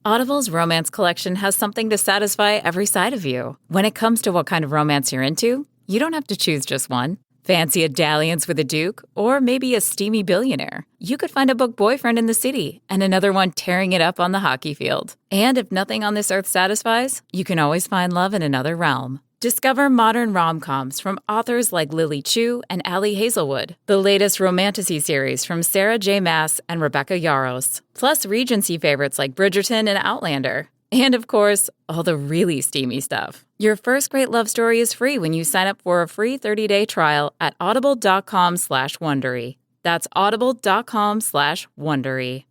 Audible's romance collection has something to satisfy every side of you. When it comes to what kind of romance you're into, you don't have to choose just one. Fancy a dalliance with a duke, or maybe a steamy billionaire. You could find a book boyfriend in the city and another one tearing it up on the hockey field. And if nothing on this earth satisfies, you can always find love in another realm. Discover modern rom-coms from authors like Lily Chu and Ali Hazelwood, the latest romantasy series from Sarah J. Maas and Rebecca Yarros, plus Regency favorites like Bridgerton and Outlander. And of course, all the really steamy stuff. Your first great love story is free when you sign up for a free 30-day trial at audible.com/Wondery. That's audible.com/Wondery.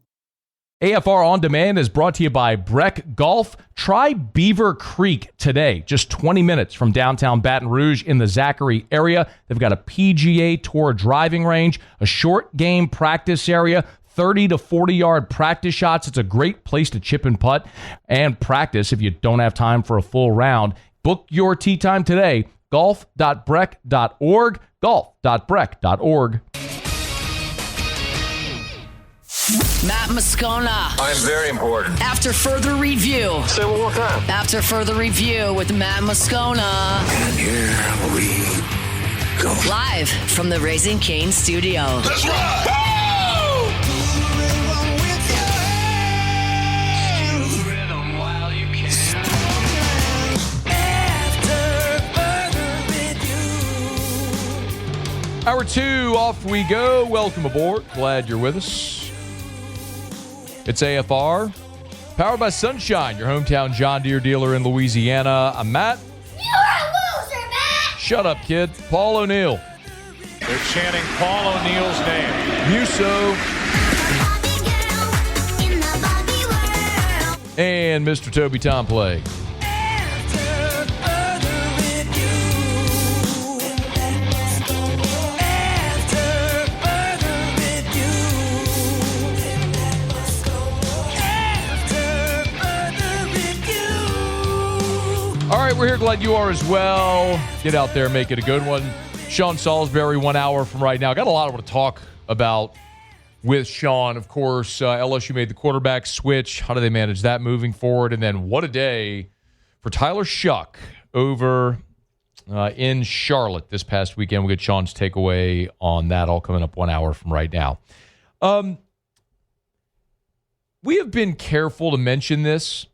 AFR On Demand is brought to you by Breck Golf. Try Beaver Creek today, just 20 minutes from downtown Baton Rouge in the Zachary area. They've got a PGA Tour driving range, a short game practice area, 30 to 40-yard practice shots. It's a great place to chip and putt and practice if you don't have time for a full round. Book your tee time today, golf.breck.org, golf.breck.org. Matt Moscona. I'm very important. After further review. Say it one more time. After further review with Matt Moscona. And here we go. Live from the Raising Cane studio. Let's ride! Hour 2, off we go. Welcome aboard. Glad you're with us. It's AFR, powered by Sunshine, your hometown John Deere dealer in Louisiana. I'm Matt. You're a loser, Matt! Shut up, kid. Paul O'Neill. They're chanting Paul O'Neill's name. Muso. And Mr. Toby Tomplay. All right, we're here. Glad you are as well. Get out there, make it a good one. Sean Salisbury, 1 hour from right now. Got a lot to talk about with Sean. Of course, LSU made the quarterback switch. How do they manage that moving forward? And then what a day for Tyler Shuck over in Charlotte this past weekend. We'll get Sean's takeaway on that, all coming up 1 hour from right now. We have been careful to mention this.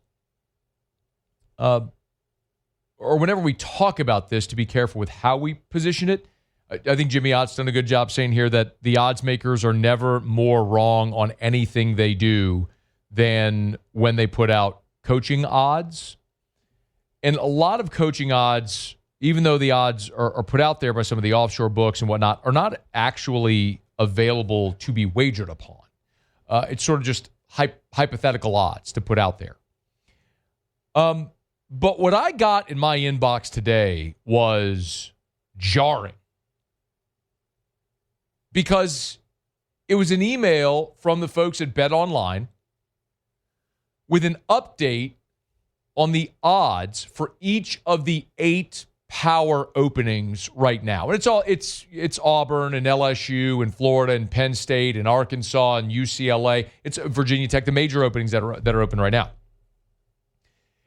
Or whenever we talk about this, to be careful with how we position it. I think Jimmy Ott's done a good job saying here that the odds makers are never more wrong on anything they do than when they put out coaching odds. And a lot of coaching odds, even though the odds are put out there by some of the offshore books and whatnot, are not actually available to be wagered upon. It's sort of just hypothetical odds to put out there. But what I got in my inbox today was jarring because it was an email from the folks at Bet Online with an update on the odds for each of the 8 power openings right now. And it's Auburn and LSU and Florida and Penn State and Arkansas and UCLA. It's Virginia Tech, the major openings that are open right now.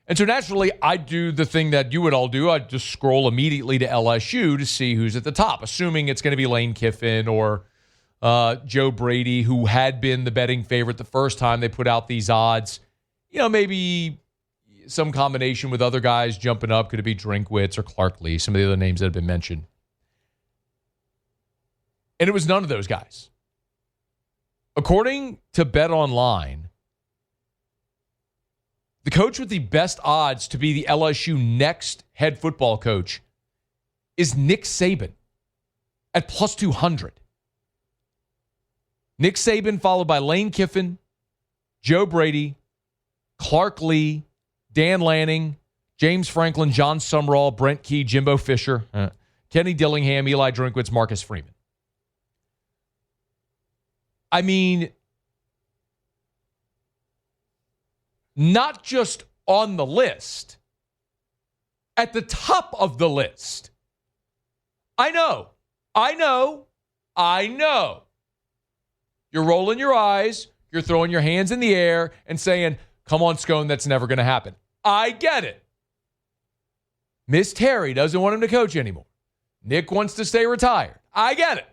And so naturally, I do the thing that you would all do. I just scroll immediately to LSU to see who's at the top, assuming it's going to be Lane Kiffin or Joe Brady, who had been the betting favorite the first time they put out these odds. You know, maybe some combination with other guys jumping up. Could it be Drinkwitz or Clark Lee, some of the other names that have been mentioned? And it was none of those guys. According to Bet Online, the coach with the best odds to be the LSU next head football coach is Nick Saban at plus 200. Nick Saban followed by Lane Kiffin, Joe Brady, Clark Lee, Dan Lanning, James Franklin, John Sumrall, Brent Key, Jimbo Fisher, Kenny Dillingham, Eli Drinkwitz, Marcus Freeman. I mean, not just on the list, at the top of the list. I know. You're rolling your eyes, you're throwing your hands in the air and saying, come on, Scone, that's never going to happen. I get it. Miss Terry doesn't want him to coach anymore. Nick wants to stay retired. I get it.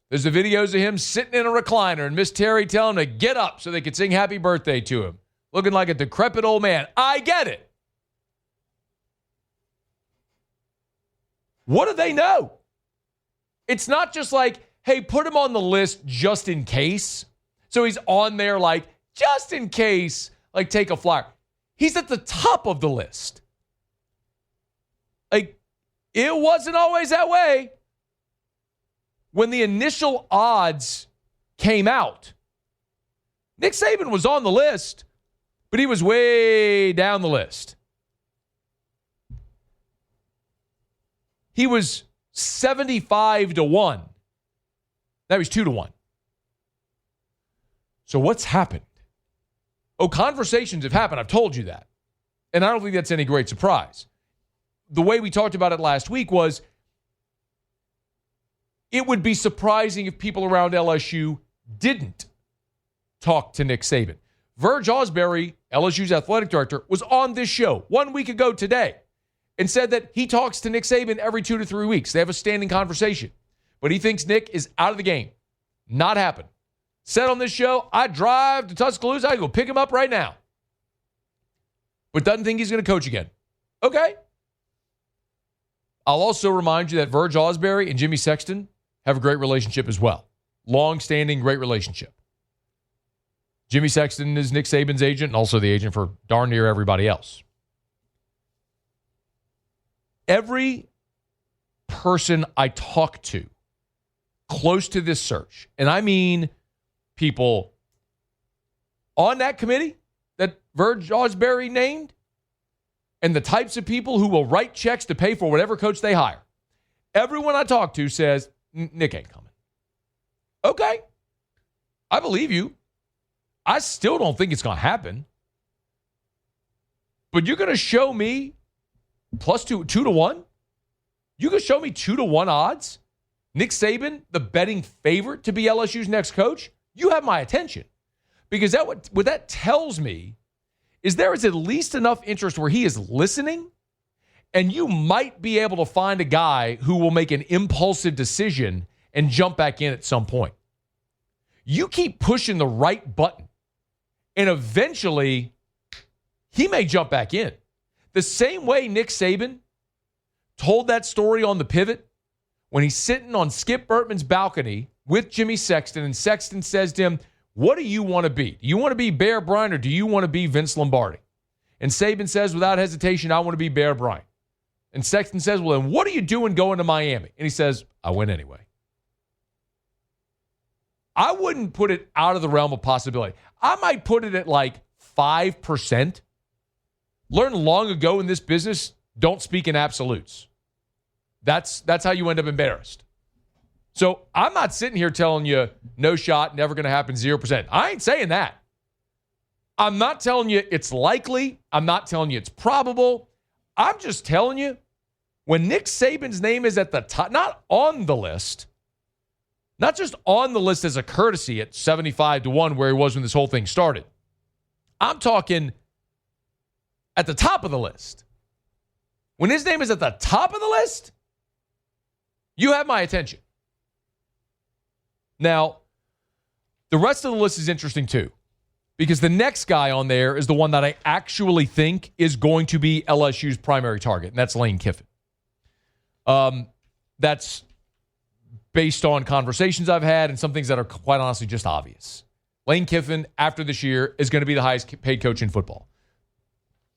There's the videos of him sitting in a recliner and Miss Terry telling him to get up so they could sing happy birthday to him, looking like a decrepit old man. I get it. What do they know? It's not just like, hey, put him on the list just in case. So he's on there like, just in case, like take a flyer. He's at the top of the list. Like, it wasn't always that way. When the initial odds came out, Nick Saban was on the list, but he was way down the list. He was 75-1. Now he's 2-1. So what's happened? Oh, conversations have happened. I've told you that. And I don't think that's any great surprise. The way we talked about it last week was it would be surprising if people around LSU didn't talk to Nick Saban. Verge Osbury, LSU's athletic director, was on this show 1 week ago today and said that he talks to Nick Saban every 2 to 3 weeks. They have a standing conversation. But he thinks Nick is out of the game. Not happen. Said on this show, I drive to Tuscaloosa. I go pick him up right now. But doesn't think he's going to coach again. Okay. I'll also remind you that Verge Osbury and Jimmy Sexton have a great relationship as well. Long-standing, great relationship. Jimmy Sexton is Nick Saban's agent and also the agent for darn near everybody else. Every person I talk to close to this search, and I mean people on that committee that Verge Osbury named, and the types of people who will write checks to pay for whatever coach they hire. Everyone I talk to says, Nick ain't coming. Okay. I believe you. I still don't think it's going to happen. But you're going to show me plus 2-1? You can show me 2-1 odds? Nick Saban, the betting favorite to be LSU's next coach? You have my attention. Because what that tells me is there is at least enough interest where he is listening, and you might be able to find a guy who will make an impulsive decision and jump back in at some point. You keep pushing the right button, and eventually he may jump back in. The same way Nick Saban told that story on The Pivot when he's sitting on Skip Bertman's balcony with Jimmy Sexton, and Sexton says to him, what do you want to be? Do you want to be Bear Bryant or do you want to be Vince Lombardi? And Saban says without hesitation, I want to be Bear Bryant. And Sexton says, well, then what are you doing going to Miami? And he says, I win anyway. I wouldn't put it out of the realm of possibility. I might put it at like 5%. Learned long ago in this business, don't speak in absolutes. That's how you end up embarrassed. So I'm not sitting here telling you no shot, never going to happen, 0%. I ain't saying that. I'm not telling you it's likely. I'm not telling you it's probable. I'm just telling you when Nick Saban's name is at the top, not on the list, not just on the list as a courtesy at 75-1 where he was when this whole thing started. I'm talking at the top of the list. When his name is at the top of the list, you have my attention. Now, the rest of the list is interesting too, because the next guy on there is the one that I actually think is going to be LSU's primary target, and that's Lane Kiffin. That's based on conversations I've had and some things that are quite honestly just obvious. Lane Kiffin, after this year, is going to be the highest paid coach in football.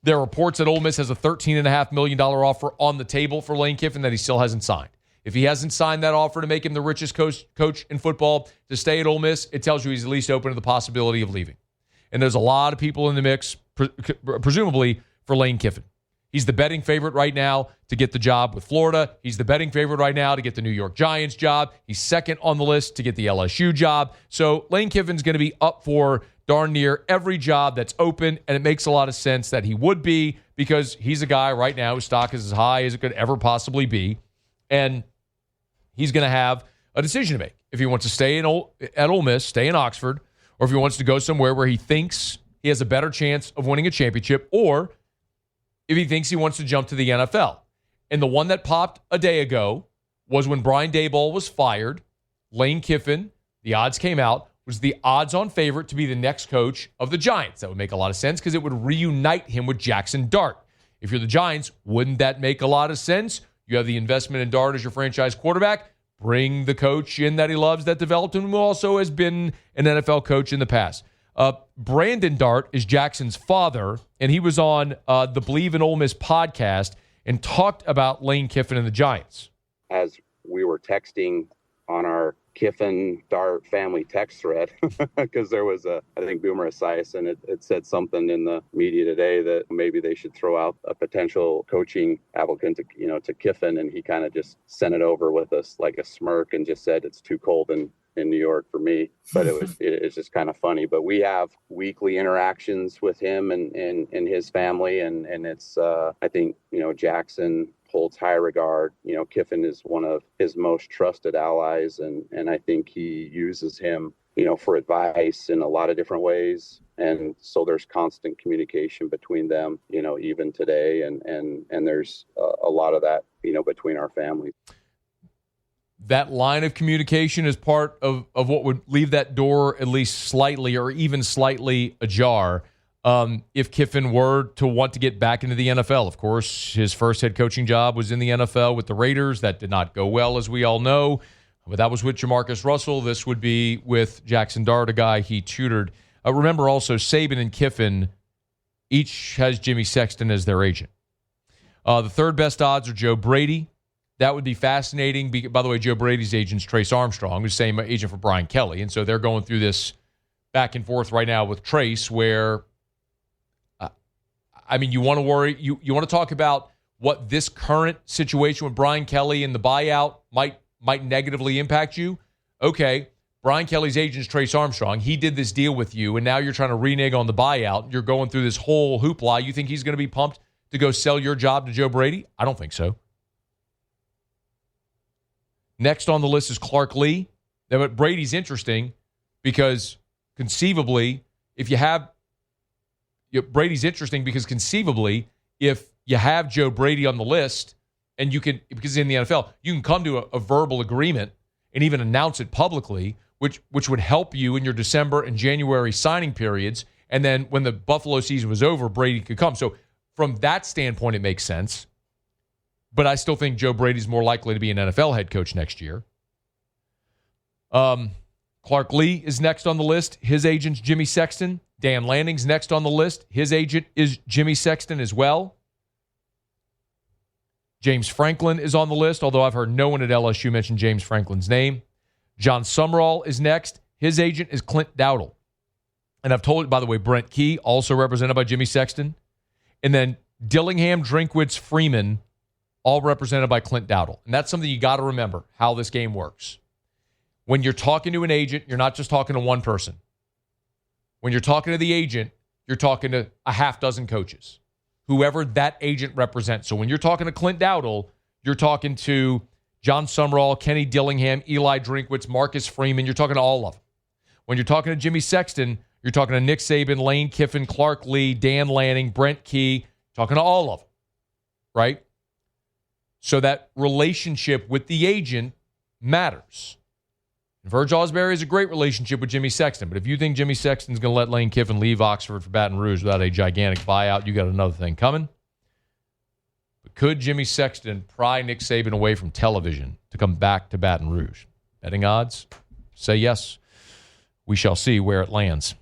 There are reports that Ole Miss has a $13.5 million offer on the table for Lane Kiffin that he still hasn't signed. If he hasn't signed that offer to make him the richest coach in football to stay at Ole Miss, it tells you he's at least open to the possibility of leaving. And there's a lot of people in the mix, presumably, for Lane Kiffin. He's the betting favorite right now to get the job with Florida. He's the betting favorite right now to get the New York Giants job. He's second on the list to get the LSU job. So Lane Kiffin's going to be up for darn near every job that's open, and it makes a lot of sense that he would be because he's a guy right now whose stock is as high as it could ever possibly be. And he's going to have a decision to make. If he wants to stay at Ole Miss, stay in Oxford, or if he wants to go somewhere where he thinks he has a better chance of winning a championship, or if he thinks he wants to jump to the NFL. And the one that popped a day ago was when Brian Daboll was fired. Lane Kiffin, the odds came out, was the odds-on favorite to be the next coach of the Giants. That would make a lot of sense because it would reunite him with Jackson Dart. If you're the Giants, wouldn't that make a lot of sense? You have the investment in Dart as your franchise quarterback. Bring the coach in that he loves, that developed him, who also has been an NFL coach in the past. Brandon Dart is Jackson's father, and he was on the Believe in Ole Miss podcast and talked about Lane Kiffin and the Giants. As we were texting on our Kiffin Dart family text thread, because there was I think Boomer Esiason, it said something in the media today that maybe they should throw out a potential coaching applicant to Kiffin, and he kind of just sent it over with us like a smirk and just said it's too cold in New York for me. But it's just kind of funny. But we have weekly interactions with him and his family, and it's I think Jackson holds high regard. Kiffin is one of his most trusted allies, and I think he uses him, for advice in a lot of different ways. And so there's constant communication between them, even today, and there's a lot of that, between our families. That line of communication is part of what would leave that door at least slightly or even slightly ajar. If Kiffin were to want to get back into the NFL. Of course, his first head coaching job was in the NFL with the Raiders. That did not go well, as we all know. But that was with Jamarcus Russell. This would be with Jackson Dart, a guy he tutored. Remember also, Saban and Kiffin each has Jimmy Sexton as their agent. The third best odds are Joe Brady. That would be fascinating. By the way, Joe Brady's agent's Trace Armstrong, who's the same agent for Brian Kelly. And so they're going through this back and forth right now with Trace, where you want to worry. You want to talk about what this current situation with Brian Kelly and the buyout might negatively impact you. Okay, Brian Kelly's agent's Trace Armstrong. He did this deal with you, and now you're trying to renege on the buyout. You're going through this whole hoopla. You think he's going to be pumped to go sell your job to Joe Brady? I don't think so. Next on the list is Clark Lee. Now, but Brady's interesting because conceivably, Brady's interesting because conceivably, if you have Joe Brady on the list, and you can, because in the NFL, you can come to a verbal agreement and even announce it publicly, which would help you in your December and January signing periods. And then when the Buffalo season was over, Brady could come. So from that standpoint, it makes sense. But I still think Joe Brady's more likely to be an NFL head coach next year. Clark Lee is next on the list. His agent's Jimmy Sexton. Dan Lanning's next on the list. His agent is Jimmy Sexton as well. James Franklin is on the list, although I've heard no one at LSU mention James Franklin's name. John Sumrall is next. His agent is Clint Dowdle. And I've told you, by the way, Brent Key, also represented by Jimmy Sexton. And then Dillingham, Drinkwitz, Freeman, all represented by Clint Dowdle. And that's something you got to remember, how this game works. When you're talking to an agent, you're not just talking to one person. When you're talking to the agent, you're talking to a half dozen coaches, whoever that agent represents. So when you're talking to Clint Dowdle, you're talking to John Sumrall, Kenny Dillingham, Eli Drinkwitz, Marcus Freeman. You're talking to all of them. When you're talking to Jimmy Sexton, you're talking to Nick Saban, Lane Kiffin, Clark Lee, Dan Lanning, Brent Key, talking to all of them, right? So that relationship with the agent matters. Verge Osbury has a great relationship with Jimmy Sexton, but if you think Jimmy Sexton's going to let Lane Kiffin leave Oxford for Baton Rouge without a gigantic buyout, you got another thing coming. But could Jimmy Sexton pry Nick Saban away from television to come back to Baton Rouge? Betting odds say yes. We shall see where it lands.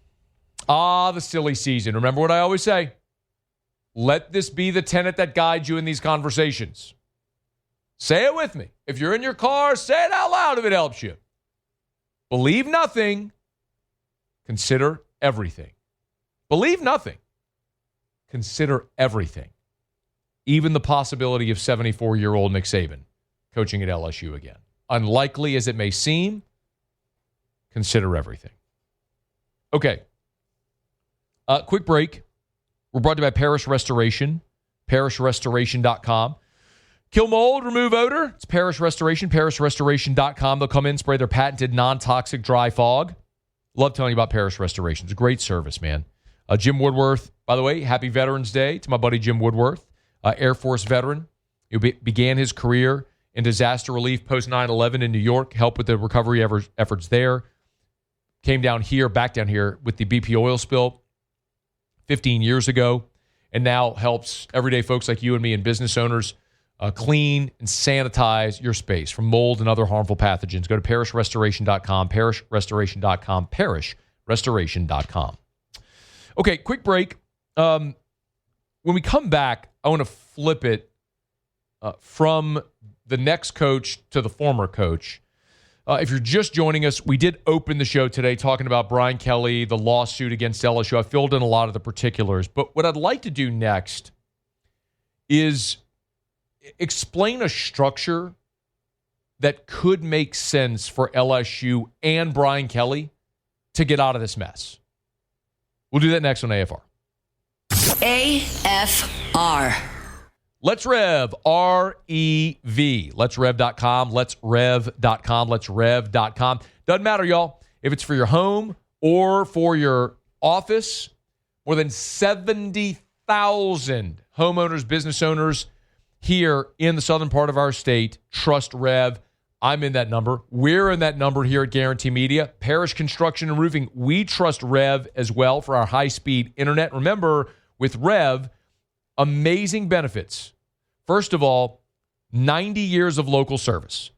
The silly season. Remember what I always say. Let this be the tenet that guides you in these conversations. Say it with me. If you're in your car, say it out loud if it helps you. Believe nothing. Consider everything. Believe nothing. Consider everything. Even the possibility of 74-year-old Nick Saban coaching at LSU again. Unlikely as it may seem, consider everything. Okay. Quick break. We're brought to you by Parish Restoration, parishrestoration.com. Kill mold, remove odor. It's Parish Restoration, parishrestoration.com. They'll come in, spray their patented non-toxic dry fog. Love telling you about Parish Restoration. It's a great service, man. Jim Woodworth, by the way, happy Veterans Day to my buddy Jim Woodworth, Air Force veteran. He began his career in disaster relief post 9/11 in New York, helped with the recovery efforts there. Came back down here with the BP oil spill 15 years ago, and now helps everyday folks like you and me and business owners clean and sanitize your space from mold and other harmful pathogens. Go to parishrestoration.com, parishrestoration.com, parishrestoration.com. Okay, quick break. When we come back, I want to flip it from the next coach to the former coach. If you're just joining us, we did open the show today talking about Brian Kelly, the lawsuit against LSU. I filled in a lot of the particulars. But what I'd like to do next is explain a structure that could make sense for LSU and Brian Kelly to get out of this mess. We'll do that next on AFR. AFR. Let's Rev, R-E-V. Let's Rev.com, Let's Rev.com, Let's Rev.com. Doesn't matter, y'all. If it's for your home or for your office, more than 70,000 homeowners, business owners here in the southern part of our state trust Rev. I'm in that number. We're in that number here at Guarantee Media. Parish Construction and Roofing, we trust Rev as well for our high-speed internet. Remember, with Rev, amazing benefits. First of all, 90 years of local service.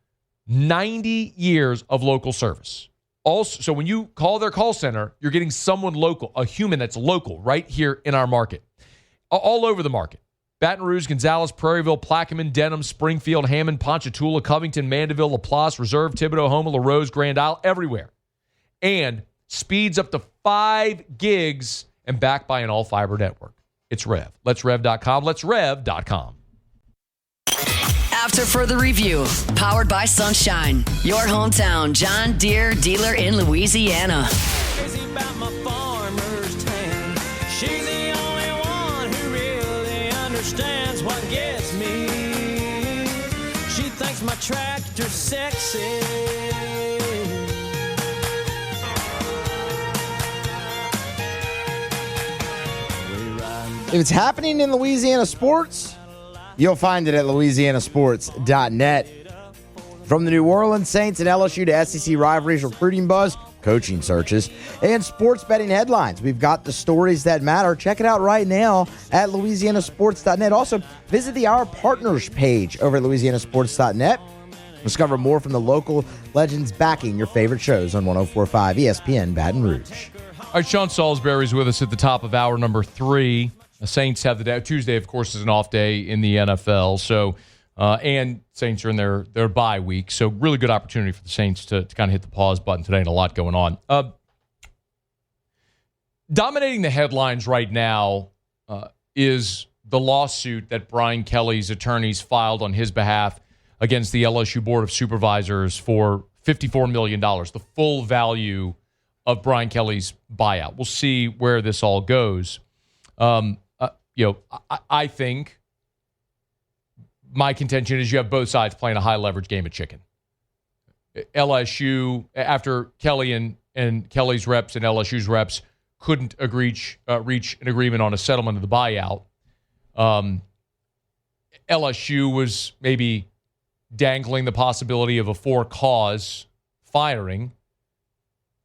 90 years of local service. Also, so when you call their call center, you're getting someone local, a human that's local right here in our market. All over the market. Baton Rouge, Gonzales, Prairieville, Plaquemine, Denham, Springfield, Hammond, Ponchatoula, Covington, Mandeville, LaPlace, Reserve, Thibodaux, Houma, LaRose, Grand Isle, everywhere. And speeds up to 5 gigs and backed by an all-fiber network. It's Rev. Let's Rev.com. Let's Rev.com. After further review, powered by Sunshine, your hometown John Deere dealer in Louisiana. Crazy about my farmer's tan. She's the only one who really understands what gets me. She thinks my tractor's sexy. If it's happening in Louisiana sports, you'll find it at louisianasports.net. From the New Orleans Saints and LSU to SEC rivalries, recruiting buzz, coaching searches, and sports betting headlines, we've got the stories that matter. Check it out right now at louisianasports.net. Also, visit the Our Partners page over at louisianasports.net. Discover more from the local legends backing your favorite shows on 104.5 ESPN Baton Rouge. All right, Sean Salisbury's with us at the top of hour number 3. The Saints have the day. Tuesday, of course, is an off day in the NFL. So, and Saints are in their bye week. So, really good opportunity for the Saints to kind of hit the pause button today, and a lot going on. Dominating the headlines right now is the lawsuit that Brian Kelly's attorneys filed on his behalf against the LSU Board of Supervisors for $54 million, the full value of Brian Kelly's buyout. We'll see where this all goes. I think my contention is you have both sides playing a high leverage game of chicken. LSU, after Kelly and Kelly's reps and LSU's reps couldn't reach an agreement on a settlement of the buyout, LSU was maybe dangling the possibility of a for-cause firing,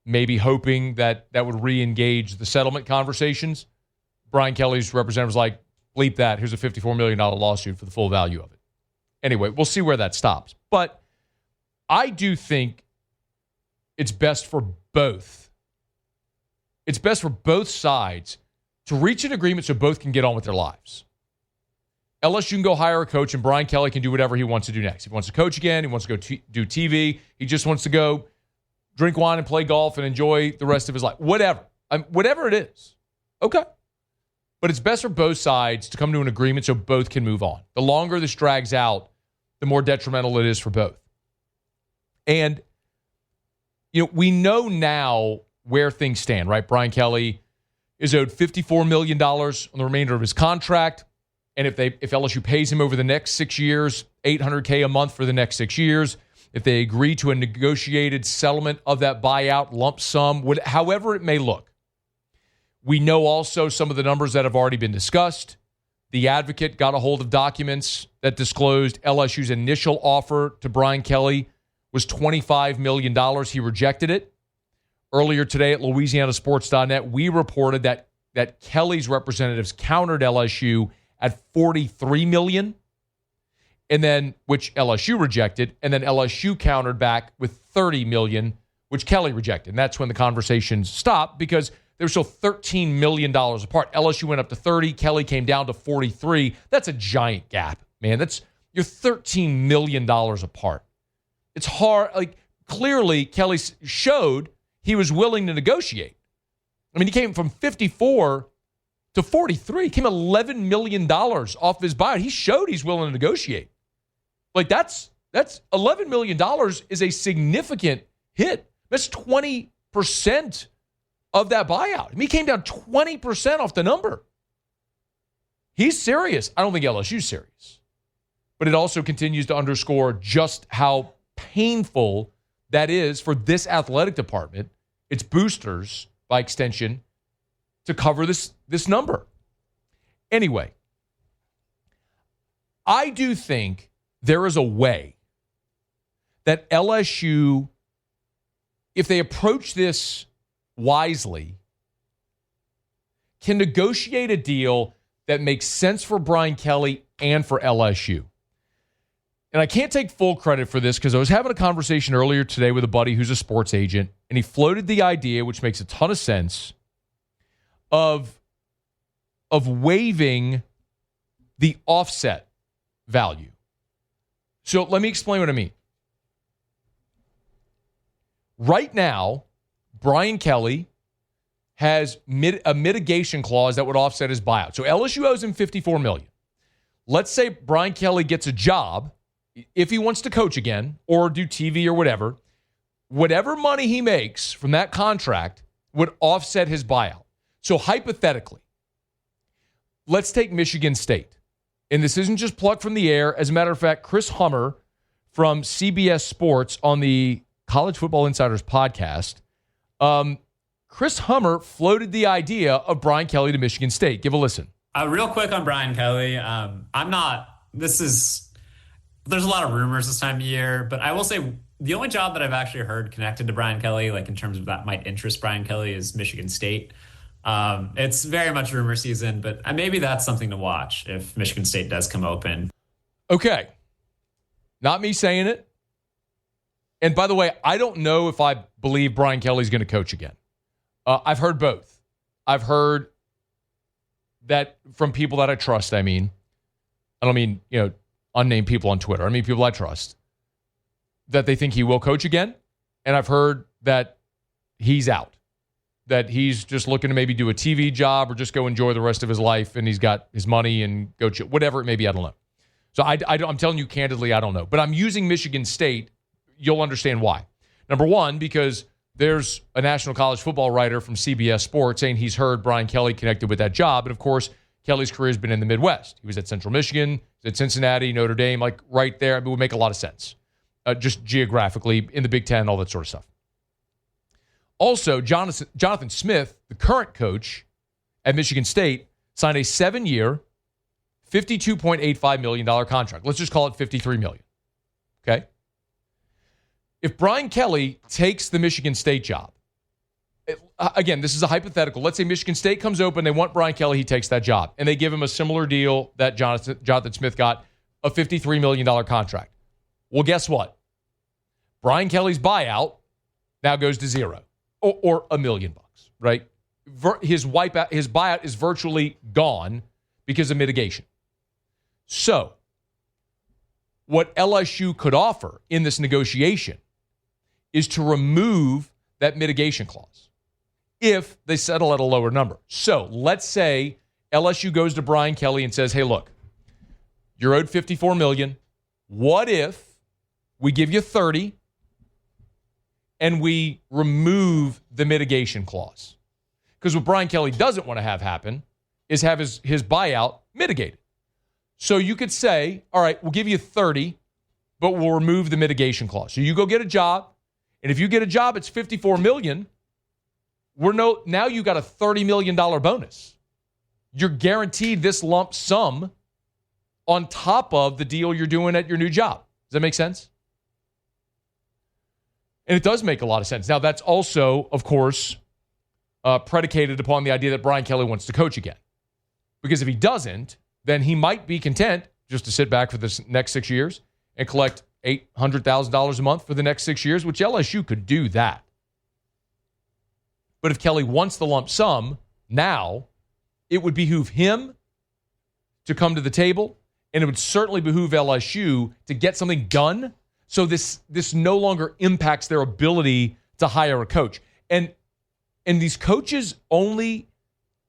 maybe hoping that would re-engage the settlement conversations. Brian Kelly's representative was like, bleep that. Here's a $54 million lawsuit for the full value of it. Anyway, we'll see where that stops. But I do think it's best for both. It's best for both sides to reach an agreement so both can get on with their lives. LSU can go hire a coach, and Brian Kelly can do whatever he wants to do next. If he wants to coach again, he wants to go do TV, he just wants to go drink wine and play golf and enjoy the rest of his life. Whatever it is. Okay. But it's best for both sides to come to an agreement so both can move on. The longer this drags out, the more detrimental it is for both. And, we know now where things stand, right? Brian Kelly is owed $54 million on the remainder of his contract. And if LSU pays him over the next 6 years, $800K a month for the next 6 years, if they agree to a negotiated settlement of that buyout lump sum, however it may look, We know also some of the numbers that have already been discussed. The Advocate got a hold of documents that disclosed LSU's initial offer to Brian Kelly was $25 million. He rejected it. Earlier today at LouisianaSports.net, we reported that Kelly's representatives countered LSU at $43 million, and then which LSU rejected, and then LSU countered back with $30 million, which Kelly rejected. And that's when the conversations stopped because they were still $13 million apart. LSU went up to 30, Kelly came down to 43. That's a giant gap, man. You're $13 million apart. It's hard. Like, clearly, Kelly showed he was willing to negotiate. I mean, he came from 54 to 43. He came $11 million off his buyout. He showed he's willing to negotiate. Like, that's $11 million is a significant hit. That's 20% of that buyout. I mean, he came down 20% off the number. He's serious. I don't think LSU's serious. But it also continues to underscore just how painful that is for this athletic department, its boosters, by extension, to cover this number. Anyway, I do think there is a way that LSU, if they approach this wisely, can negotiate a deal that makes sense for Brian Kelly and for LSU. And I can't take full credit for this because I was having a conversation earlier today with a buddy who's a sports agent, and he floated the idea, which makes a ton of sense, of waiving the offset value. So let me explain what I mean. Right now, Brian Kelly has a mitigation clause that would offset his buyout. So LSU owes him $54 million. Let's say Brian Kelly gets a job, if he wants to coach again or do TV or whatever money he makes from that contract would offset his buyout. So hypothetically, let's take Michigan State. And this isn't just plucked from the air. As a matter of fact, Chris Hummer from CBS Sports on the College Football Insiders podcast, Chris Hummer floated the idea of Brian Kelly to Michigan State. Give a listen. Real quick on Brian Kelly. There's a lot of rumors this time of year, but I will say the only job that I've actually heard connected to Brian Kelly, like in terms of that might interest Brian Kelly, is Michigan State. It's very much rumor season, but maybe that's something to watch if Michigan State does come open. Okay. Not me saying it. And by the way, I don't know if I believe Brian Kelly's going to coach again. I've heard both. I've heard that from people that I trust, I don't mean, unnamed people on Twitter. I mean people I trust, that they think he will coach again. And I've heard that he's out, that he's just looking to maybe do a TV job or just go enjoy the rest of his life, and he's got his money and go whatever it may be. I don't know. So I'm telling you candidly, I don't know. But I'm using Michigan State. You'll understand why. Number one, because there's a national college football writer from CBS Sports saying he's heard Brian Kelly connected with that job. And of course, Kelly's career has been in the Midwest. He was at Central Michigan, at Cincinnati, Notre Dame, like right there. It would make a lot of sense, just geographically in the Big Ten, all that sort of stuff. Also, Jonathan Smith, the current coach at Michigan State, signed a 7-year, $52.85 million contract. Let's just call it $53 million. Okay? If Brian Kelly takes the Michigan State job, again, this is a hypothetical. Let's say Michigan State comes open, they want Brian Kelly, he takes that job, and they give him a similar deal that Jonathan Smith got, a $53 million contract. Well, guess what? Brian Kelly's buyout now goes to zero, or $1 million, right? His buyout is virtually gone because of mitigation. So, what LSU could offer in this negotiation is to remove that mitigation clause if they settle at a lower number. So let's say LSU goes to Brian Kelly and says, hey, look, you're owed $54 million. What if we give you 30 and we remove the mitigation clause? Because what Brian Kelly doesn't want to have happen is have his buyout mitigated. So you could say, all right, we'll give you 30, but we'll remove the mitigation clause. So you go get a job, and if you get a job, it's $54 million. now you got a $30 million bonus. You're guaranteed this lump sum on top of the deal you're doing at your new job. Does that make sense? And it does make a lot of sense. Now, that's also, of course, predicated upon the idea that Brian Kelly wants to coach again. Because if he doesn't, then he might be content just to sit back for the next 6 years and collect $800,000 a month for the next 6 years, which LSU could do that. But if Kelly wants the lump sum, now it would behoove him to come to the table, and it would certainly behoove LSU to get something done so this no longer impacts their ability to hire a coach. And these coaches only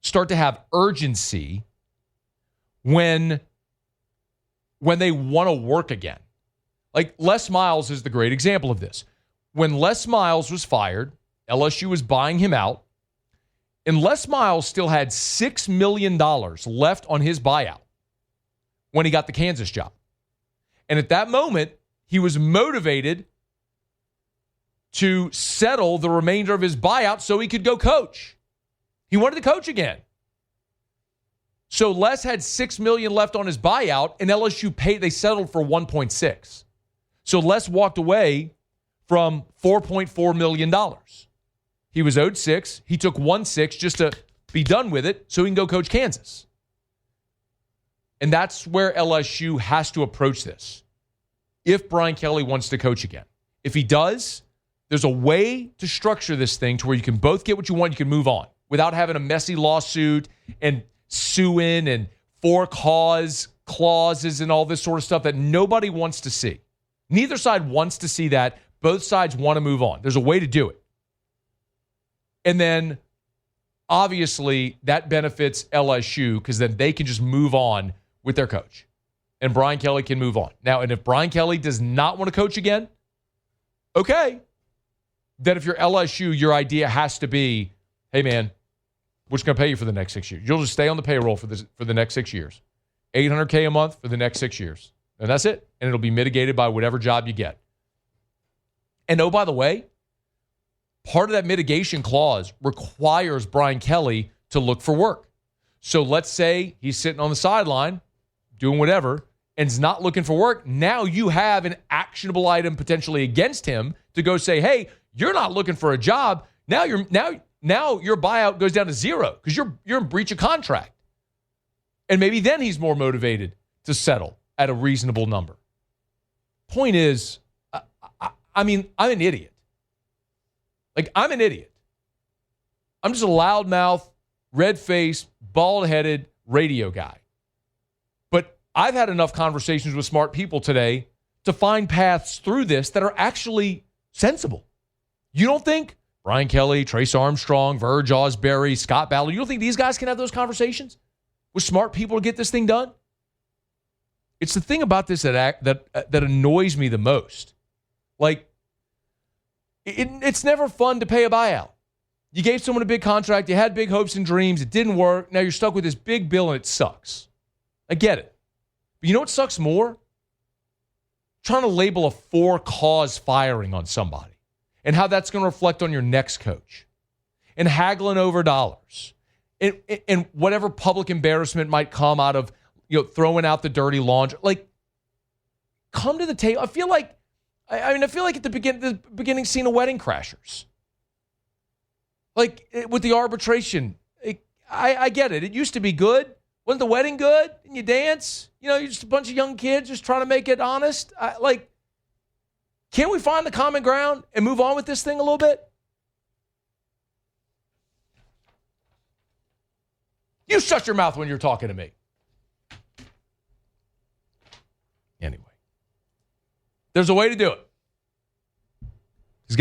start to have urgency when they want to work again. Like Les Miles is the great example of this. When Les Miles was fired, LSU was buying him out, and Les Miles still had $6 million left on his buyout when he got the Kansas job. And at that moment, he was motivated to settle the remainder of his buyout so he could go coach. He wanted to coach again. So Les had $6 million left on his buyout, and LSU they settled for $1.6. So Les walked away from $4.4 million. He was owed $6 million. He took $1.6 million just to be done with it so he can go coach Kansas. And that's where LSU has to approach this if Brian Kelly wants to coach again. If he does, there's a way to structure this thing to where you can both get what you want, you can move on without having a messy lawsuit and suing and for cause clauses and all this sort of stuff that nobody wants to see. Neither side wants to see that. Both sides want to move on. There's a way to do it. And then, obviously, that benefits LSU because then they can just move on with their coach. And Brian Kelly can move on. Now, and if Brian Kelly does not want to coach again, okay. Then if you're LSU, your idea has to be, hey, man, we're just going to pay you for the next 6 years. You'll just stay on the payroll for the next 6 years. $800K a month for the next 6 years. And that's it. And it'll be mitigated by whatever job you get. And oh, by the way, part of that mitigation clause requires Brian Kelly to look for work. So let's say he's sitting on the sideline doing whatever and is not looking for work. Now you have an actionable item potentially against him to go say, hey, you're not looking for a job. Now your buyout goes down to zero because you're in breach of contract. And maybe then he's more motivated to settle at a reasonable number. Point is, I'm an idiot. Like, I'm an idiot. I'm just a loudmouth, red-faced, bald-headed radio guy. But I've had enough conversations with smart people today to find paths through this that are actually sensible. You don't think Brian Kelly, Trace Armstrong, Verge Osbury, Scott Ballard, you don't think these guys can have those conversations with smart people to get this thing done? It's the thing about this that annoys me the most. Like, it's never fun to pay a buyout. You gave someone a big contract. You had big hopes and dreams. It didn't work. Now you're stuck with this big bill, and it sucks. I get it. But you know what sucks more? Trying to label a for-cause firing on somebody and how that's going to reflect on your next coach and haggling over dollars and whatever public embarrassment might come out of throwing out the dirty laundry. Like, come to the table. I feel like at the beginning scene of Wedding Crashers. Like, with the arbitration, I get it. It used to be good. Wasn't the wedding good? And you dance? You're just a bunch of young kids just trying to make it honest. Can't we find the common ground and move on with this thing a little bit? You shut your mouth when you're talking to me. Anyway, there's a way to do it. These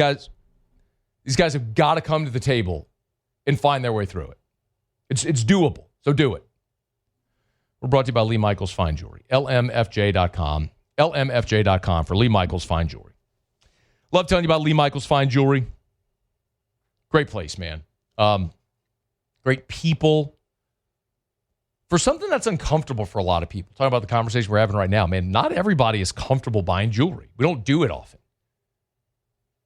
guys have got to come to the table and find their way through it. It's doable, so do it. We're brought to you by Lee Michaels Fine Jewelry. LMFJ.com. LMFJ.com for Lee Michaels Fine Jewelry. Love telling you about Lee Michaels Fine Jewelry. Great place, man. Great people. For something that's uncomfortable for a lot of people, talking about the conversation we're having right now, man, not everybody is comfortable buying jewelry. We don't do it often.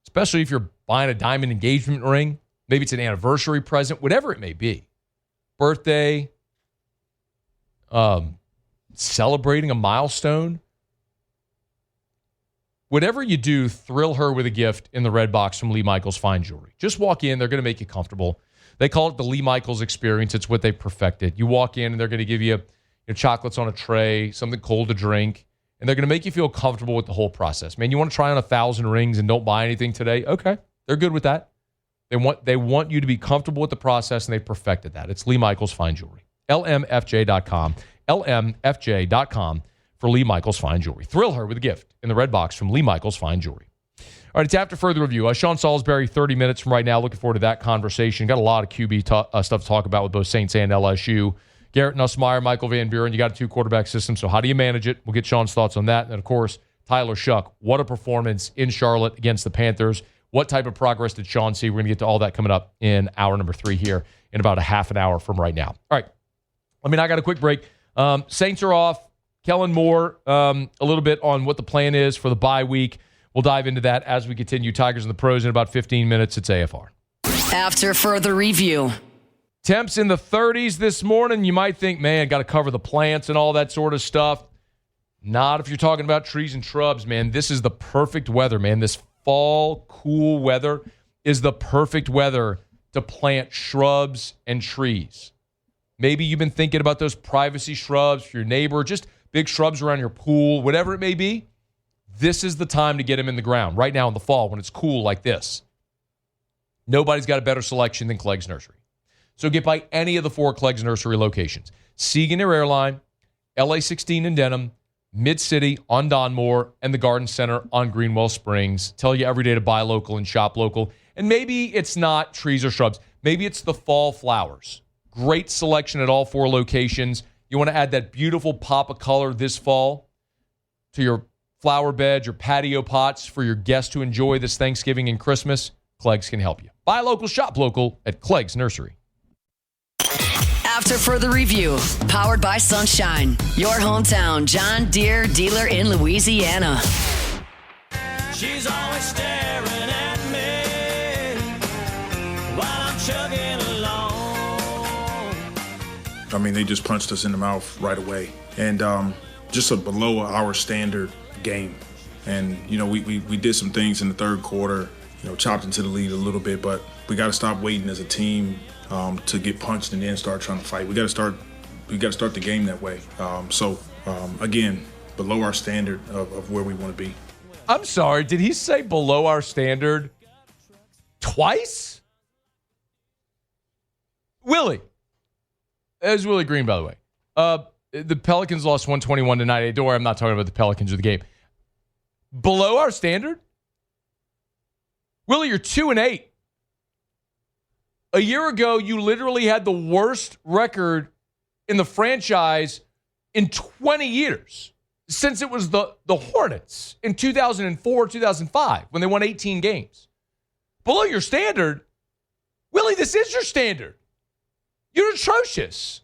Especially if you're buying a diamond engagement ring. Maybe it's an anniversary present, whatever it may be. Birthday, celebrating a milestone. Whatever you do, thrill her with a gift in the red box from Lee Michaels Fine Jewelry. Just walk in. They're going to make you comfortable. They call it the Lee Michaels experience. It's what they perfected. You walk in, and they're going to give you chocolates on a tray, something cold to drink, and they're going to make you feel comfortable with the whole process. Man, you want to try on 1,000 rings and don't buy anything today? Okay, they're good with that. They want you to be comfortable with the process, and they perfected that. It's Lee Michaels Fine Jewelry. LMFJ.com. LMFJ.com for Lee Michaels Fine Jewelry. Thrill her with a gift in the red box from Lee Michaels Fine Jewelry. All right, it's after further review. Sean Salisbury, 30 minutes from right now. Looking forward to that conversation. Got a lot of QB stuff to talk about with both Saints and LSU. Garrett Nussmeier, Michael Van Buren. You got a 2-quarterback system, so how do you manage it? We'll get Sean's thoughts on that. And, of course, Tyler Shuck. What a performance in Charlotte against the Panthers. What type of progress did Sean see? We're going to get to all that coming up in hour number 3 here in about a half an hour from right now. All right. I got a quick break. Saints are off. Kellen Moore, a little bit on what the plan is for the bye week. We'll dive into that as we continue. Tigers and the Pros in about 15 minutes. It's AFR. After further review. Temps in the 30s this morning. You might think, man, got to cover the plants and all that sort of stuff. Not if you're talking about trees and shrubs, man. This is the perfect weather, man. This fall, cool weather is the perfect weather to plant shrubs and trees. Maybe you've been thinking about those privacy shrubs for your neighbor, just big shrubs around your pool, whatever it may be. This is the time to get them in the ground right now in the fall when it's cool like this. Nobody's got a better selection than Clegg's Nursery. So get by any of the 4 Clegg's Nursery locations. Siegen near Airline, LA 16 in Denham, Mid-City on Donmore, and the Garden Center on Greenwell Springs. Tell you every day to buy local and shop local. And maybe it's not trees or shrubs. Maybe it's the fall flowers. Great selection at all 4 locations. You want to add that beautiful pop of color this fall to your flower beds, your patio pots for your guests to enjoy this Thanksgiving and Christmas. Clegg's can help you. Buy local, shop local at Clegg's Nursery. After further review, powered by Sunshine, your hometown John Deere dealer in Louisiana. She's always staring at me while I'm chugging along. I mean, they just punched us in the mouth right away. And just a below our standard game. And, we did some things in the third quarter, chopped into the lead a little bit, but we got to stop waiting as a team to get punched and then start trying to fight. We got to start the game that way. Again, below our standard of where we want to be. I'm sorry, did he say below our standard twice? Willie. That was Willie Green, by the way. The Pelicans lost 121 tonight. Don't worry, I'm not talking about the Pelicans or the game. Below our standard? Willie, you're 2-8. A year ago, you literally had the worst record in the franchise in 20 years, since it was the Hornets in 2004, 2005, when they won 18 games. Below your standard? Willie, this is your standard. You're atrocious.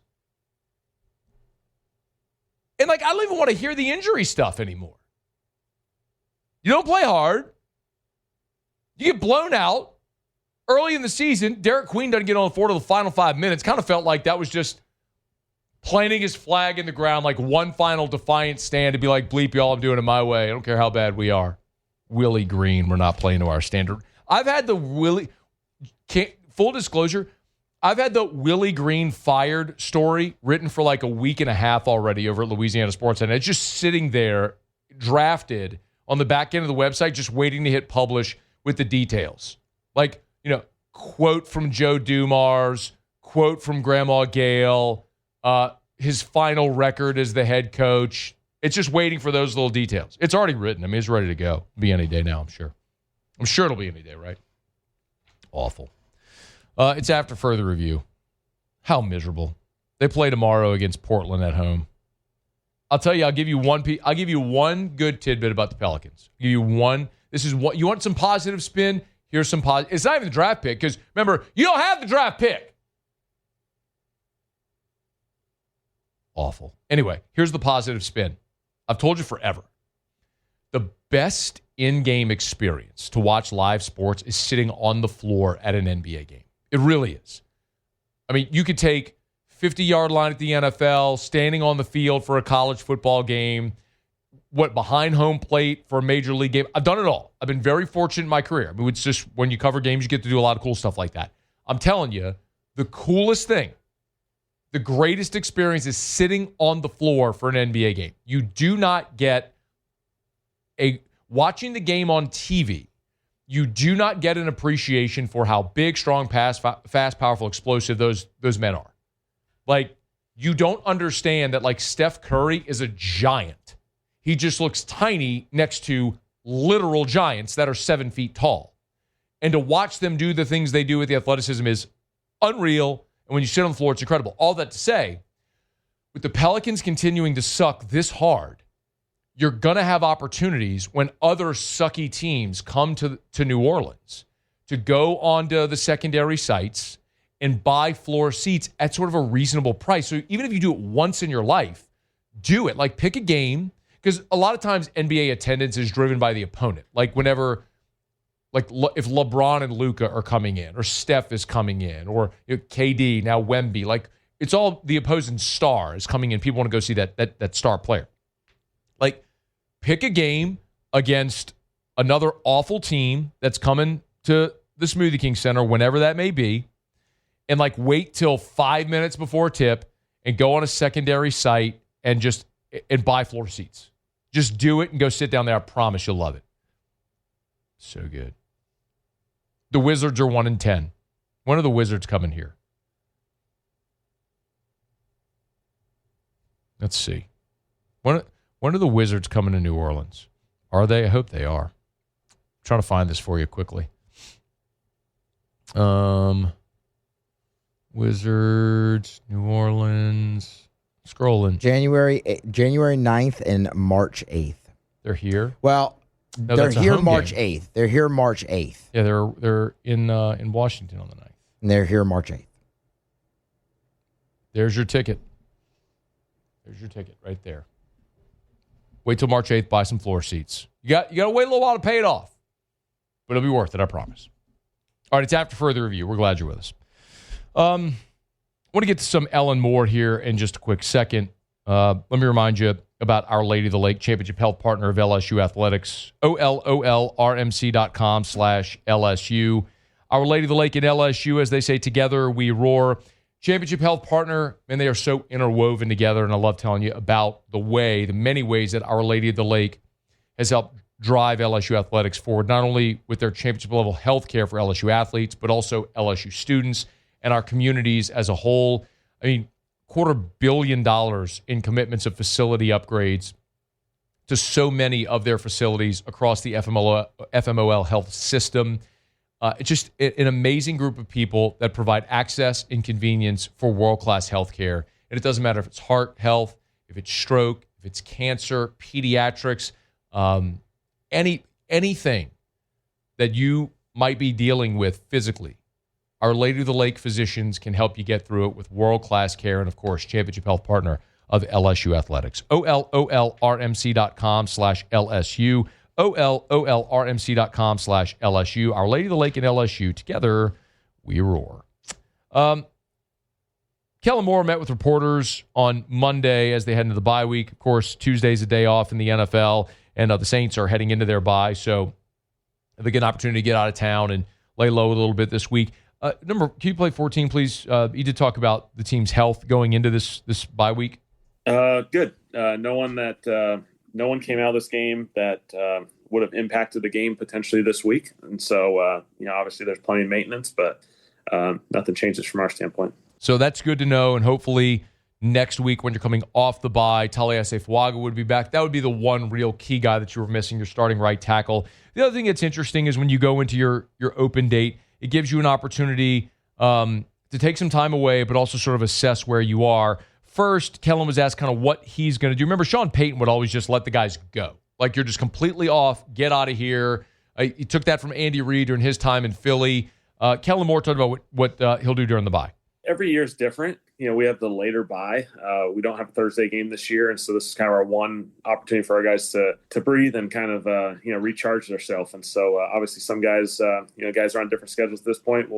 And, I don't even want to hear the injury stuff anymore. You don't play hard. You get blown out. Early in the season, Derek Queen doesn't get on the floor to the final 5 minutes. Kind of felt like that was just planting his flag in the ground, like one final defiant stand to be like, bleep y'all, I'm doing it my way. I don't care how bad we are. Willie Green, we're not playing to our standard. I've had the full disclosure, I've had the Willie Green fired story written for like a week and a half already over at Louisiana Sports, and it's just sitting there, drafted on the back end of the website, just waiting to hit publish with the details. Quote from Joe Dumars, quote from Grandma Gail, his final record as the head coach. It's just waiting for those little details. It's already written. I mean, it's ready to go. It'll be any day now, I'm sure. I'm sure it'll be any day, right? Awful. It's after further review. How miserable. They play tomorrow against Portland at home. I'll tell you, I'll give you one good tidbit about the Pelicans. I'll give you one. This is what you want, some positive spin. Here's some positive. It's not even the draft pick because, remember, you don't have the draft pick. Awful. Anyway, here's the positive spin. I've told you forever. The best in-game experience to watch live sports is sitting on the floor at an NBA game. It really is. I mean, you could take 50-yard line at the NFL, standing on the field for a college football game, behind home plate for a major league game. I've done it all. I've been very fortunate in my career. I mean, it's just when you cover games, you get to do a lot of cool stuff like that. I'm telling you, the coolest thing, the greatest experience is sitting on the floor for an NBA game. You do not get watching the game on TV. You do not get an appreciation for how big, strong, fast, powerful, explosive those men are. Like, you don't understand that, like, Steph Curry is a giant. He just looks tiny next to literal giants that are 7 feet tall. And to watch them do the things they do with the athleticism is unreal. And when you sit on the floor, it's incredible. All that to say, with the Pelicans continuing to suck this hard, you're going to have opportunities when other sucky teams come to New Orleans to go onto the secondary sites and buy floor seats at sort of a reasonable price. So even if you do it once in your life, do it. Like, pick a game, because a lot of times NBA attendance is driven by the opponent. Like, whenever, like, if LeBron and Luka are coming in, or Steph is coming in, or KD, now Wemby, like, it's all the opposing star is coming in. People want to go see that star player. Like, pick a game against another awful team that's coming to the Smoothie King Center, whenever that may be, and, like, wait till 5 minutes before tip and go on a secondary site and buy floor seats. Just do it and go sit down there. I promise you'll love it. So good. The Wizards are 1-10. When are the Wizards coming here? Let's see. When are the Wizards coming to New Orleans? Are they? I hope they are. I'm trying to find this for you quickly. Wizards, New Orleans. Scrolling. January 9th and March 8th. They're here? Well, no, they're here March game. 8th. They're here March 8th. Yeah, they're in Washington on the 9th. And they're here March 8th. There's your ticket. There's your ticket right there. Wait till March 8th, buy some floor seats. You got to wait a little while to pay it off. But it'll be worth it, I promise. All right, it's after further review. We're glad you're with us. I want to get to some Ellen Moore here in just a quick second. Let me remind you about Our Lady of the Lake, championship health partner of LSU Athletics, OLOLRMC.com/LSU. Our Lady of the Lake and LSU, as they say, together we roar. Championship health partner, and they are so interwoven together, and I love telling you about the many ways that Our Lady of the Lake has helped drive LSU Athletics forward, not only with their championship-level health care for LSU athletes, but also LSU students and our communities as a whole. I mean, $250 million in commitments of facility upgrades to so many of their facilities across the FMOL health system. It's just an amazing group of people that provide access and convenience for world-class health care. And it doesn't matter if it's heart health, if it's stroke, if it's cancer, pediatrics, anything that you might be dealing with physically. Our Lady of the Lake physicians can help you get through it with world-class care and, of course, championship health partner of LSU Athletics. OLOLRMC.com/LSU. OLOLRMC.com/LSU. Our Lady of the Lake and LSU. Together, we roar. Kellen Moore met with reporters on Monday as they head into the bye week. Of course, Tuesday's a day off in the NFL, and the Saints are heading into their bye, so they get an opportunity to get out of town and lay low a little bit this week. Can you play 14, please? You did talk about the team's health going into this bye week. Good. No one came out of this game that would have impacted the game potentially this week. And so, obviously there's plenty of maintenance, but nothing changes from our standpoint. So that's good to know. And hopefully next week when you're coming off the bye, Taliese Fuaga would be back. That would be the one real key guy that you were missing, your starting right tackle. The other thing that's interesting is when you go into your open date, it gives you an opportunity to take some time away, but also sort of assess where you are. First, Kellen was asked kind of what he's going to do. Remember, Sean Payton would always just let the guys go. Like, you're just completely off, get out of here. He took that from Andy Reid during his time in Philly. Kellen Moore talked about what he'll do during the bye. Every year is different we have the later bye. We don't have a Thursday game this year, and so this is kind of our one opportunity for our guys to breathe and kind of recharge themselves. And so obviously some guys guys are on different schedules at this point.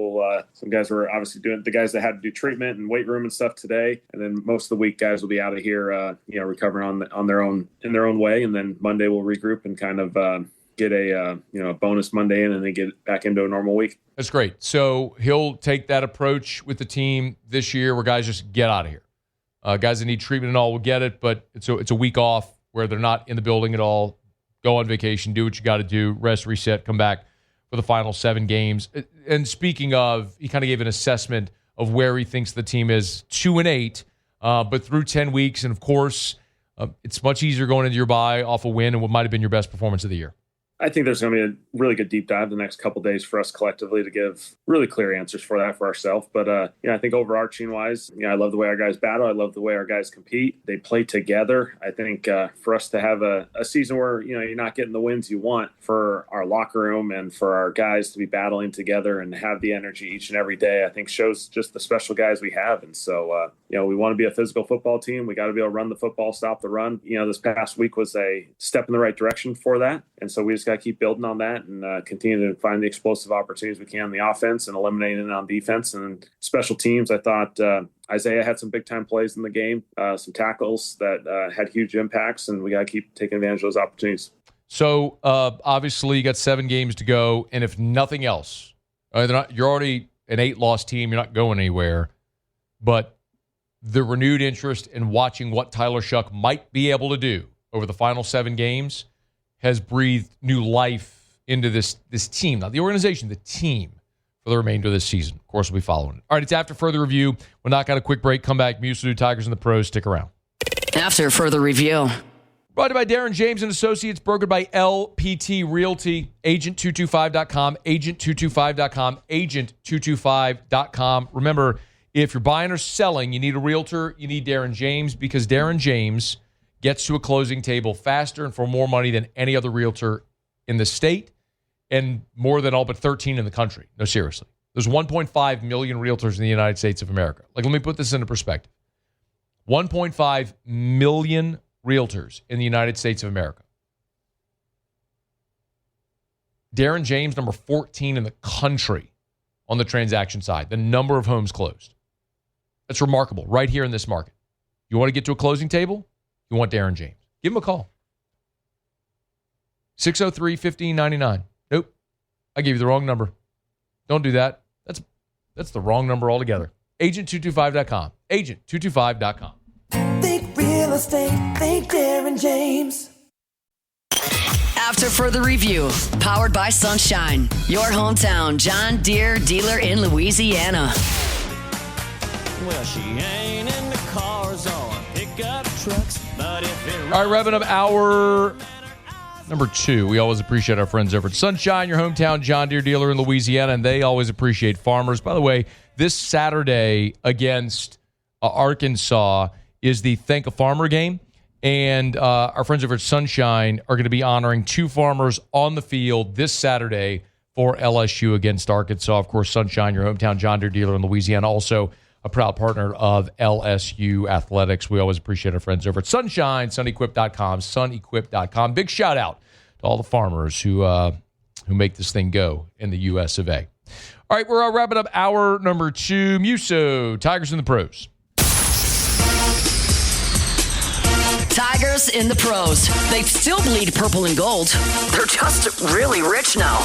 Some guys were obviously doing, the guys that had to do treatment and weight room and stuff today, and then most of the week guys will be out of here recovering in their own way, and then Monday we'll regroup and kind of get a bonus Monday in, and then get back into a normal week. That's great. So he'll take that approach with the team this year, where guys just get out of here. Guys that need treatment and all will get it, but it's a week off where they're not in the building at all. Go on vacation, do what you got to do, rest, reset, come back for the final 7 games. And speaking of, he kind of gave an assessment of where he thinks the team is, 2-8, but through 10 weeks, and of course, it's much easier going into your bye off a win and what might have been your best performance of the year. I think there's going to be a really good deep dive the next couple of days for us collectively to give really clear answers for that for ourselves. But, I think overarching wise, I love the way our guys battle. I love the way our guys compete. They play together. I think for us to have a season where, you're not getting the wins you want, for our locker room and for our guys to be battling together and have the energy each and every day, I think shows just the special guys we have. And so, we want to be a physical football team. We got to be able to run the football, stop the run. This past week was a step in the right direction for that. And so we just got to keep building on that and continue to find the explosive opportunities we can on the offense and eliminating it on defense. And special teams, I thought Isaiah had some big-time plays in the game, some tackles that had huge impacts, and we got to keep taking advantage of those opportunities. So, obviously, you got 7 games to go, and if nothing else, you're already an 8-loss team. You're not going anywhere. But the renewed interest in watching what Tyler Shuck might be able to do over the final 7 games has breathed new life into this team. Not the organization, the team, for the remainder of this season. Of course, we'll be following it. All right, it's After Further Review. We'll knock out a quick break, come back. Musu, Tigers and the Pros. Stick around. After Further Review. Brought to you by Darren James and Associates, brokered by LPT Realty, agent225.com, agent225.com, agent225.com. Remember, if you're buying or selling, you need a realtor, you need Darren James, because Darren James gets to a closing table faster and for more money than any other realtor in the state, and more than all but 13 in the country. No, seriously. There's 1.5 million realtors in the United States of America. Let me put this into perspective. 1.5 million realtors in the United States of America. Darren James, number 14 in the country on the transaction side, the number of homes closed. That's remarkable right here in this market. You want to get to a closing table? You want Darren James. Give him a call. 603-1599. Nope. I gave you the wrong number. Don't do that. That's the wrong number altogether. Agent225.com. Agent225.com. Think real estate, think Darren James. After Further Review, powered by Sunshine, your hometown John Deere dealer in Louisiana. Well, she ain't in the cars or pickup trucks, but if it All right, wrapping up hour number 2. We always appreciate our friends over at Sunshine, your hometown John Deere dealer in Louisiana, and they always appreciate farmers. By the way, this Saturday against Arkansas is the Thank a Farmer game, and our friends over at Sunshine are going to be honoring 2 farmers on the field this Saturday for LSU against Arkansas. Of course, Sunshine, your hometown John Deere dealer in Louisiana, also a proud partner of LSU Athletics. We always appreciate our friends over at Sunshine, sunequip.com, sunequip.com. Big shout out to all the farmers who make this thing go in the US of A. All right, we're wrapping up hour number 2. Muso, Tigers and the Pros. Tigers in the Pros. They still bleed purple and gold. They're just really rich now.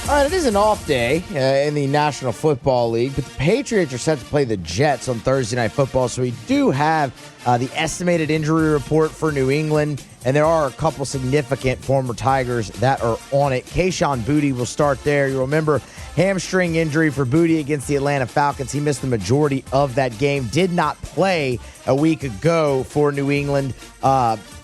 All right, it is an off day in the National Football League, but the Patriots are set to play the Jets on Thursday Night Football, so we do have the estimated injury report for New England, and there are a couple significant former Tigers that are on it. Kayshon Boutte will start there. You'll remember hamstring injury for Boutte against the Atlanta Falcons. He missed the majority of that game, did not play a week ago for New England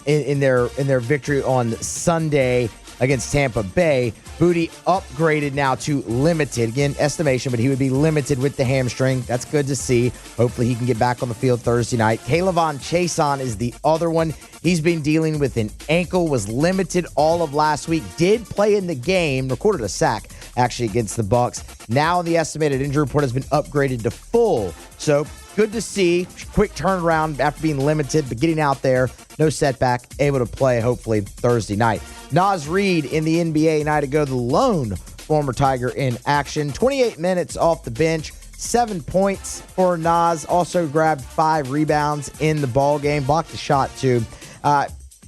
in their victory on Sunday against Tampa Bay. Booty upgraded now to limited. Again, estimation, but he would be limited with the hamstring. That's good to see. Hopefully he can get back on the field Thursday night. Kaylavon Chason is the other one. He's been dealing with an ankle, was limited all of last week, did play in the game, recorded a sack actually against the Bucs. Now the estimated injury report has been upgraded to full. So good to see. Quick turnaround after being limited, but getting out there, no setback, able to play hopefully Thursday night. Naz Reid in the NBA a night ago, the lone former Tiger in action. 28 minutes off the bench, 7 points for Naz. Also grabbed 5 rebounds in the ball game. Blocked the shot too.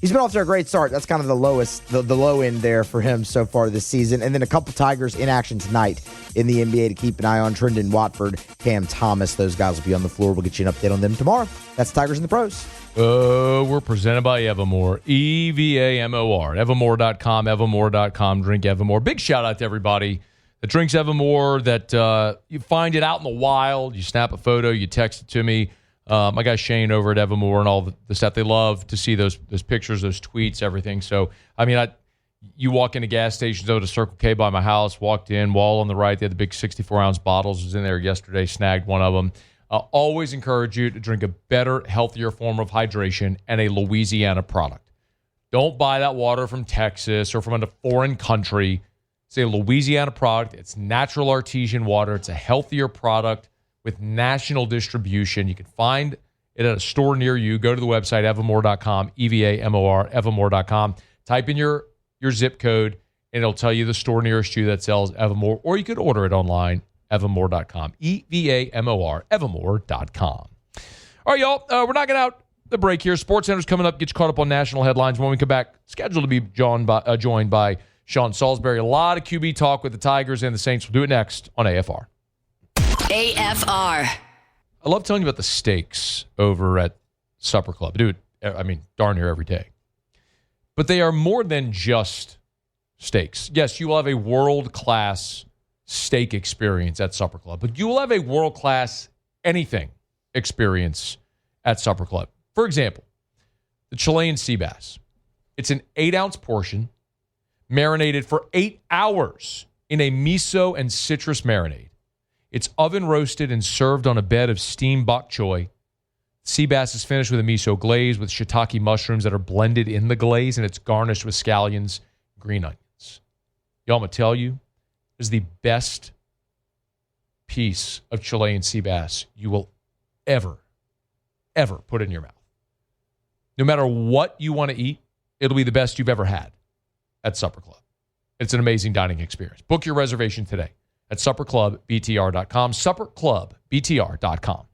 He's been off to a great start. That's kind of the lowest, the low end there for him so far this season. And then a couple Tigers in action tonight in the NBA to keep an eye on. Trendon Watford, Cam Thomas. Those guys will be on the floor. We'll get you an update on them tomorrow. That's Tigers in the Pros. We're presented by Evermore. EVAMOR. Evermore.com. Evermore.com. Drink Evermore. Big shout out to everybody that drinks Evermore, that you find it out in the wild. You snap a photo, you text it to me. My guy Shane over at Evermore and all the stuff. They love to see those pictures, those tweets, everything. So, I mean, you walk into gas stations over to Circle K by my house, walked in, wall on the right, they had the big 64-ounce bottles. Was in there yesterday, snagged one of them. Always encourage you to drink a better, healthier form of hydration and a Louisiana product. Don't buy that water from Texas or from a foreign country. It's a Louisiana product. It's natural artesian water. It's a healthier product with national distribution. You can find it at a store near you. Go to the website, evermore.com, EVAMOR, evermore.com. Type in your zip code, and it'll tell you the store nearest you that sells Evermore, or you could order it online, evermore.com, EVAMOR, evermore.com. All right, y'all, we're knocking out the break here. SportsCenter's coming up, get you caught up on national headlines. When we come back, scheduled to be joined by Sean Salisbury. A lot of QB talk with the Tigers and the Saints. We'll do it next on AFR. AFR. I love telling you about the steaks over at Supper Club. I do it, I mean, darn near every day. But they are more than just steaks. Yes, you will have a world-class steak experience at Supper Club, but you will have a world-class anything experience at Supper Club. For example, the Chilean sea bass. It's an 8-ounce portion, marinated for 8 hours in a miso and citrus marinade. It's oven roasted and served on a bed of steamed bok choy. Sea bass is finished with a miso glaze with shiitake mushrooms that are blended in the glaze, and it's garnished with scallions, green onions. Y'all, I'm going to tell you, this is the best piece of Chilean sea bass you will ever put in your mouth. No matter what you want to eat, it'll be the best you've ever had at Supper Club. It's an amazing dining experience. Book your reservation today at supperclubbtr.com, supperclubbtr.com.